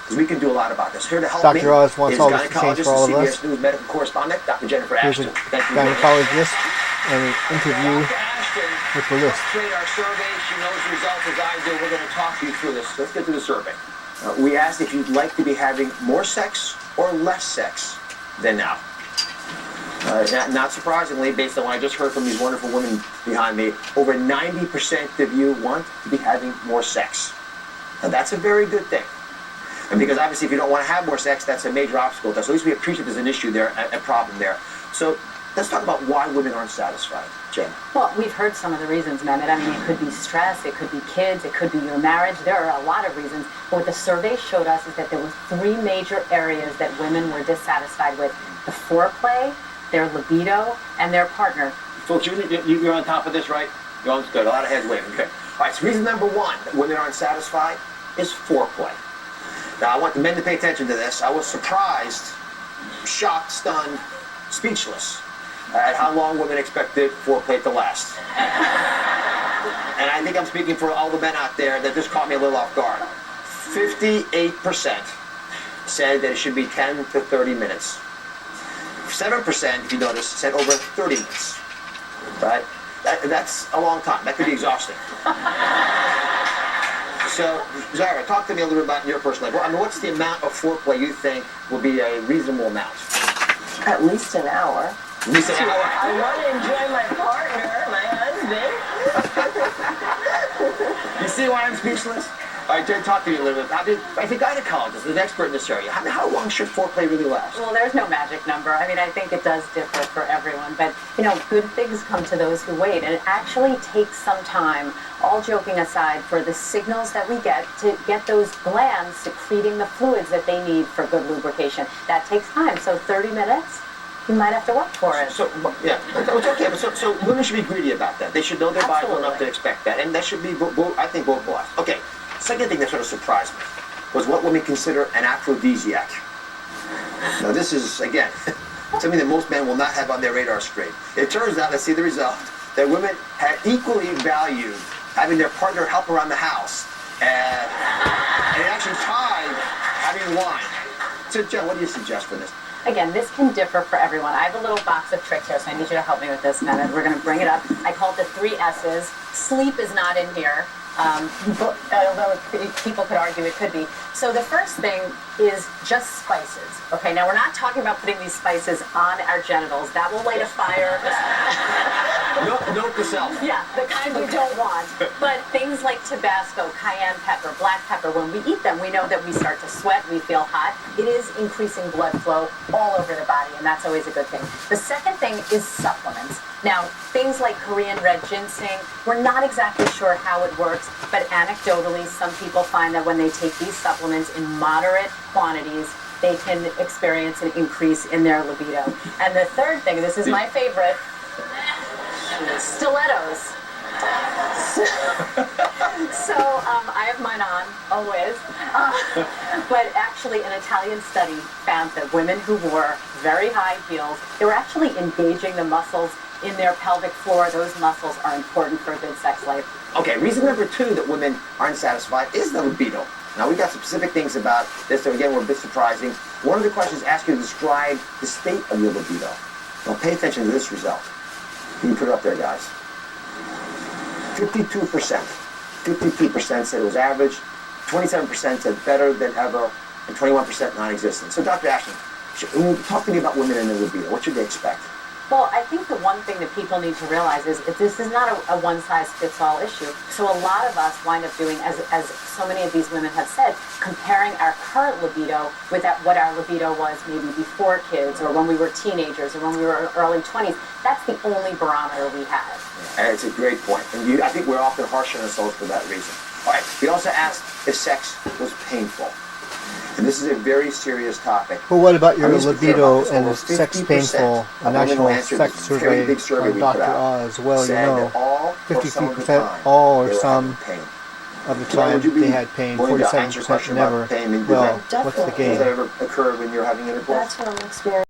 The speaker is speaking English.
because we can do a lot about this. Here to help Dr. me Oz wants is all this to change gynecologist for all and of CBS us. News medical correspondent, Dr. Jennifer Here's a Ashton. Thank you. gynecologist and an interview Dr. Ashton with the list. helped create our survey. She knows the results as I do. We're going to talk you through this. Let's get to the survey. We asked if you'd like to be having more sex or less sex than now. Not surprisingly, based on what I just heard from these wonderful women behind me, over 90% of you want to be having more sex. Now, that's a very good thing. And because obviously if you don't want to have more sex, that's a major obstacle to us. So at least we appreciate there's an issue there, a problem there. So let's talk about why women aren't satisfied. Jen. Well, we've heard some of the reasons, Mehmet. I mean, it could be stress, it could be kids, it could be your marriage. There are a lot of reasons. But what the survey showed us is that there were 3 major areas that women were dissatisfied with: the foreplay, their libido, and their partner. Folks, you're on top of this, right? You're on good. A lot of heads waving. Good. All right, so reason number 1 that women aren't satisfied is foreplay. Now, I want the men to pay attention to this. I was surprised, shocked, stunned, speechless at how long women expected foreplay to last. And I think I'm speaking for all the men out there that just caught me a little off guard. 58% said that it should be 10 to 30 minutes. 7%, if you notice, said over 30 minutes. Right? That's a long time. That could be exhausting. So, Zara, talk to me a little bit about your personal life. I mean, what's the amount of foreplay you think will be a reasonable amount? At least an hour. At least an hour? I want to enjoy my partner, my husband. You see why I'm speechless? All right, Jen, talk to me a little bit. As a gynecologist, an expert in this area, how long should foreplay really last? Well, there's no magic number. I mean, I think it does differ for everyone. But, you know, good things come to those who wait. And it actually takes some time, all joking aside, for the signals that we get to get those glands secreting the fluids that they need for good lubrication. That takes time. So 30 minutes, you might have to work for it. So yeah, it's okay. But so women should be greedy about that. They should know their body well enough to expect that. And that should be, I think, both lives. Okay. Second thing that sort of surprised me was what women consider an aphrodisiac. Now this is, again, something that most men will not have on their radar screen. It turns out, let's see the result, that women had equally valued having their partner help around the house and actually tied having wine. So Jen, what do you suggest for this? Again, this can differ for everyone. I have a little box of tricks here, so I need you to help me with this, Mehmet. We're going to bring it up. I call it the 3 S's. Sleep is not in here. Although people could argue it could be. So the first thing is just spices. Okay, now we're not talking about putting these spices on our genitals. That will light a fire. Note to self. Yeah, the kind we don't want. But things like Tabasco, cayenne pepper, black pepper, when we eat them, we know that we start to sweat, we feel hot. It is increasing blood flow all over the body, and that's always a good thing. The second thing is supplements. Now, things like Korean red ginseng, we're not exactly sure how it works, but anecdotally, some people find that when they take these supplements in moderate quantities, they can experience an increase in their libido. And the third thing, this is my favorite, stilettos. So I have mine on, always. But actually, an Italian study found that women who wore very high heels, they were actually engaging the muscles in their pelvic floor. Those muscles are important for a good sex life. Okay, reason number 2 that women aren't satisfied is the libido. Now, we got some specific things about this that, again, were a bit surprising. One of the questions asks you to describe the state of your libido. Now, pay attention to this result. Can you put it up there, guys? 52%. 52% said it was average, 27% said better than ever, and 21% non-existent. So, Dr. Ashton, talk to me about women and their libido. What should they expect? Well, I think the one thing that people need to realize is that this is not a one-size-fits-all issue. So a lot of us wind up doing, as so many of these women have said, comparing our current libido with what our libido was maybe before kids, or when we were teenagers, or when we were early 20s. That's the only barometer we have. And it's a great point. And I think we're often harsh on ourselves for that reason. All right, we also asked if sex was painful. And this is a very serious topic. Well, what about your libido and the sex painful? A national sex survey by Dr. Oz. Well, you know, 53% all or some of the time they had pain, 47% never. Well, what's the game? Does that ever occur when you're having intercourse? That's what I'm experiencing.